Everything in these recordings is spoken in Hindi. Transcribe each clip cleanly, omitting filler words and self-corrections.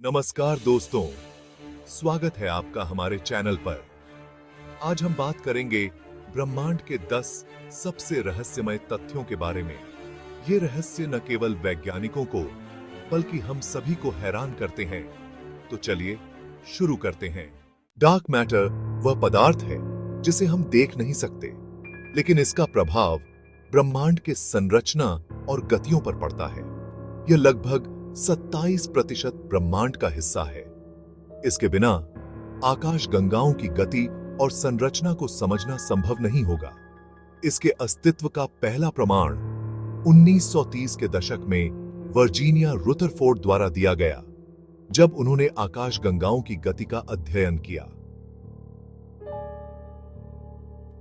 नमस्कार दोस्तों, स्वागत है आपका हमारे चैनल पर। आज हम बात करेंगे ब्रह्मांड के 10 सबसे रहस्यमय तथ्यों के बारे में। ये रहस्य न केवल वैज्ञानिकों को बल्कि हम सभी को हैरान करते हैं। तो चलिए शुरू करते हैं। डार्क मैटर वह पदार्थ है जिसे हम देख नहीं सकते, लेकिन इसका प्रभाव ब्रह्मांड के संरचना और गतियों पर पड़ता है। यह लगभग 27% ब्रह्मांड का हिस्सा है। इसके बिना आकाश गंगाओं की गति और संरचना को समझना संभव नहीं होगा। इसके अस्तित्व का पहला प्रमाण 1930 के दशक में वर्जीनिया रुदरफोर्ड द्वारा दिया गया, जब उन्होंने आकाश गंगाओं की गति का अध्ययन किया।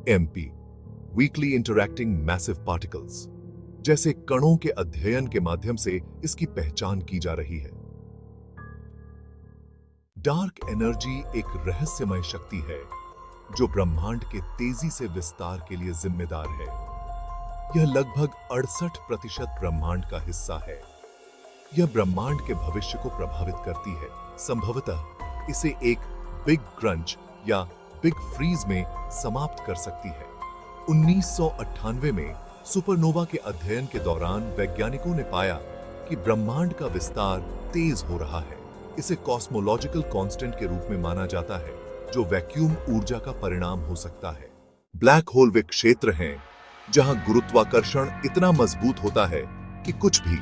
MP weekly interacting massive particles जैसे कणों के अध्ययन के माध्यम से इसकी पहचान की जा रही है। डार्क एनर्जी एक रहस्यमय शक्ति है जो ब्रह्मांड के तेजी से विस्तार के लिए जिम्मेदार है। यह लगभग 68% ब्रह्मांड का हिस्सा है। यह ब्रह्मांड के भविष्य को प्रभावित करती है। संभवतः इसे एक बिग क्रंच या बिग फ्रीज में समाप्त कर सकती है। 1998 में सुपरनोवा के अध्ययन के दौरान वैज्ञानिकों ने पाया कि ब्रह्मांड का विस्तार तेज हो रहा है। इसे कॉस्मोलॉजिकल कांस्टेंट के रूप में माना जाता है, जो वैक्यूम ऊर्जा का परिणाम हो सकता है। ब्लैक होल वे क्षेत्र हैं जहां गुरुत्वाकर्षण इतना मजबूत होता है कि कुछ भी,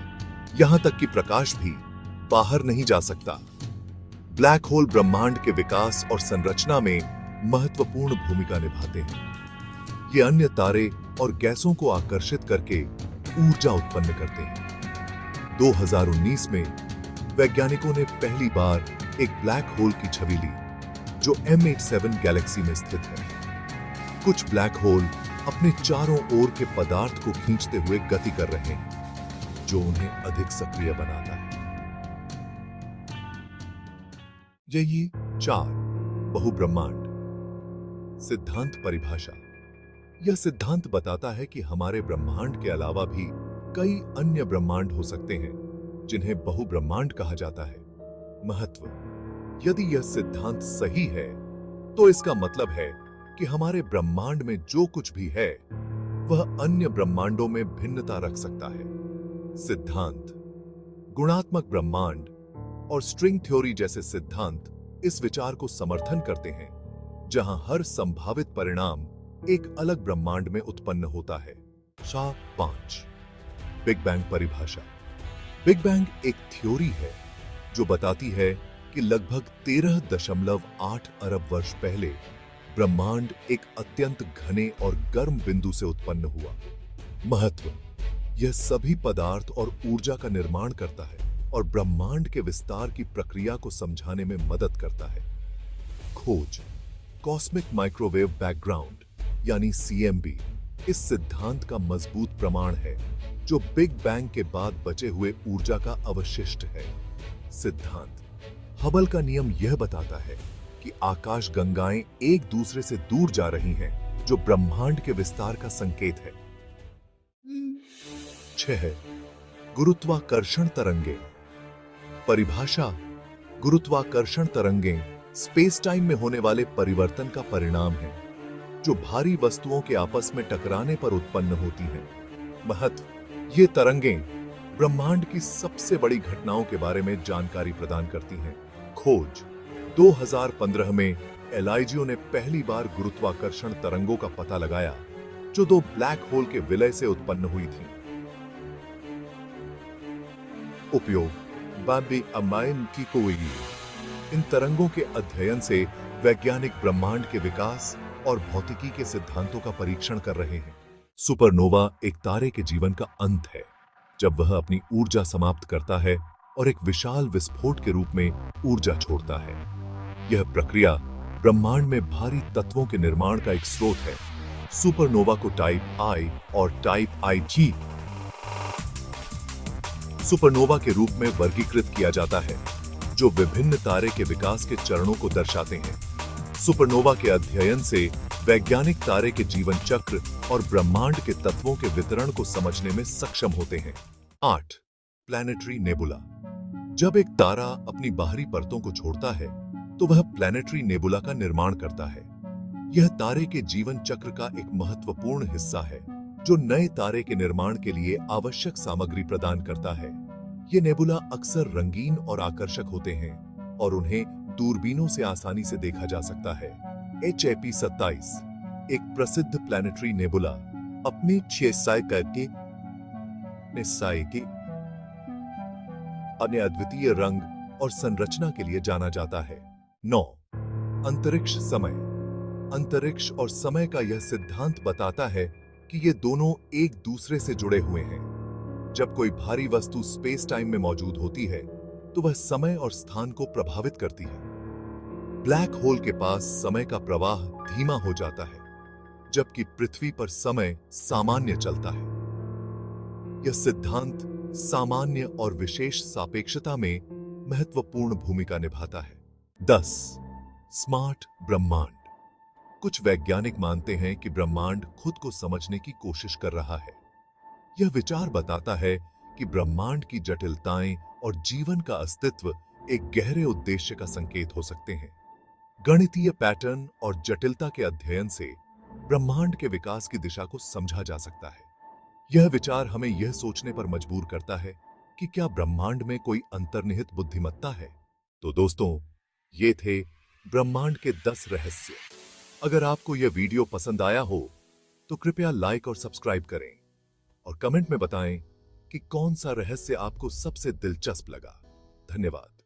यहां तक कि प्रकाश भी, बाहर नहीं जा सकता। ब्लैक होल ब्रह्मांड के विकास और संरचना में महत्वपूर्ण भूमिका निभाते हैं। ये अन्य तारे और गैसों को आकर्षित करके ऊर्जा उत्पन्न करते हैं। 2019 में वैज्ञानिकों ने पहली बार एक ब्लैक होल की छवि ली जो M87 गैलेक्सी में स्थित है। कुछ ब्लैक होल अपने चारों ओर के पदार्थ को खींचते हुए गति कर रहे हैं, जो उन्हें अधिक सक्रिय बनाता है। यही 4 बहुब्रह्मांड सिद्धांत परिभाषा। यह सिद्धांत बताता है कि हमारे ब्रह्मांड के अलावा भी कई अन्य ब्रह्मांड हो सकते हैं, जिन्हें बहुब्रह्मांड कहा जाता है। महत्व: यदि यह सिद्धांत सही है, तो इसका मतलब है कि हमारे ब्रह्मांड में जो कुछ भी है, वह अन्य ब्रह्मांडों में भिन्नता रख सकता है। सिद्धांत: गुणात्मक ब्रह्मांड और स्ट्रिंग थ्योरी जैसे सिद्धांत इस विचार को समर्थन करते हैं, जहां हर संभावित परिणाम एक अलग ब्रह्मांड में उत्पन्न होता है। 5 बिग बैंग परिभाषा। बिग बैंग एक थ्योरी है जो बताती है कि लगभग 13.8 अरब वर्ष पहले ब्रह्मांड एक अत्यंत घने और गर्म बिंदु से उत्पन्न हुआ। महत्व: यह सभी पदार्थ और ऊर्जा का निर्माण करता है और ब्रह्मांड के विस्तार की प्रक्रिया को समझाने में मदद करता है। खोज: कॉस्मिक माइक्रोवेव बैकग्राउंड यानी CMB इस सिद्धांत का मजबूत प्रमाण है, जो बिग बैंग के बाद बचे हुए ऊर्जा का अवशिष्ट है। सिद्धांत: हबल का नियम यह बताता है कि आकाश गंगाएं एक दूसरे से दूर जा रही हैं, जो ब्रह्मांड के विस्तार का संकेत है। 6 गुरुत्वाकर्षण तरंगें परिभाषा। गुरुत्वाकर्षण तरंगें स्पेस टाइम में होने वाले परिवर्तन का परिणाम है, जो भारी वस्तुओं के आपस में टकराने पर उत्पन्न होती हैं। महत्व: ये तरंगें ब्रह्मांड की सबसे बड़ी घटनाओं के बारे में जानकारी प्रदान करती हैं। खोज: 2015 में एलाइजियो ने पहली बार गुरुत्वाकर्षण तरंगों का पता लगाया, जो 2 ब्लैक होल के विलय से उत्पन्न हुई थीं। उपयोग: बाबी अमाइन की कोई। इन तरंगों के अध्ययन से वैज्ञानिक ब्रह्मांड के विकास और भौतिकी के सिद्धांतों का परीक्षण कर रहे हैं। सुपरनोवा एक तारे के जीवन का अंत है, जब वह अपनी ऊर्जा समाप्त करता है और एक विशाल विस्फोट के रूप में ऊर्जा छोड़ता है। यह प्रक्रिया ब्रह्मांड में भारी तत्वों के निर्माण का एक स्रोत है। सुपरनोवा को टाइप I और टाइप IG सुपरनोवा के रूप में वर्गीकृत किया जाता है, जो विभिन्न तारे के विकास के चरणों को दर्शाते हैं। सुपरनोवा के अध्ययन से वैज्ञानिक तारे के जीवन चक्र और ब्रह्मांड के तत्वों के वितरण को समझने में सक्षम होते हैं। 8 प्लैनेटरी नेबुला जब एक तारा अपनी बाहरी परतों को छोड़ता है तो वह प्लैनेटरी नेबुला का निर्माण करता है। यह तारे के जीवन चक्र का एक महत्वपूर्ण हिस्सा है जो नए तारे के निर्माण के लिए आवश्यक सामग्री प्रदान करता है। ये नेबुला अक्सर रंगीन और आकर्षक होते हैं और उन्हें दूरबीनों से आसानी से देखा जा सकता है। HAP-27 एक प्रसिद्ध प्लैनेटरी नेबुला अपने 6 करके अन्य अद्वितीय रंग और संरचना के लिए जाना जाता है। 9. अंतरिक्ष समय। अंतरिक्ष और समय का यह सिद्धांत बताता है कि ये दोनों एक दूसरे से जुड़े हुए हैं। जब कोई भारी वस्तु स्पेस टाइम में मौजूद होती है तो वह समय और स्थान को प्रभावित करती है। ब्लैक होल के पास समय का प्रवाह धीमा हो जाता है जबकि पृथ्वी पर समय सामान्य चलता है। यह सिद्धांत सामान्य और विशेष सापेक्षता में महत्वपूर्ण भूमिका निभाता है। 10. स्मार्ट ब्रह्मांड। कुछ वैज्ञानिक मानते हैं कि ब्रह्मांड खुद को समझने की कोशिश कर रहा है। यह विचार बताता है कि ब्रह्मांड की जटिलताएं और जीवन का अस्तित्व एक गहरे उद्देश्य का संकेत हो सकते हैं। गणितीय पैटर्न और जटिलता के अध्ययन से ब्रह्मांड के विकास की दिशा को समझा जा सकता है। यह विचार हमें यह सोचने पर मजबूर करता है कि क्या ब्रह्मांड में कोई अंतर्निहित बुद्धिमत्ता है। तो दोस्तों, ये थे ब्रह्मांड के 10 रहस्य। अगर आपको यह वीडियो पसंद आया हो तो कृपया लाइक और सब्सक्राइब करें और कमेंट में बताएं कि कौन सा रहस्य आपको सबसे दिलचस्प लगा। धन्यवाद।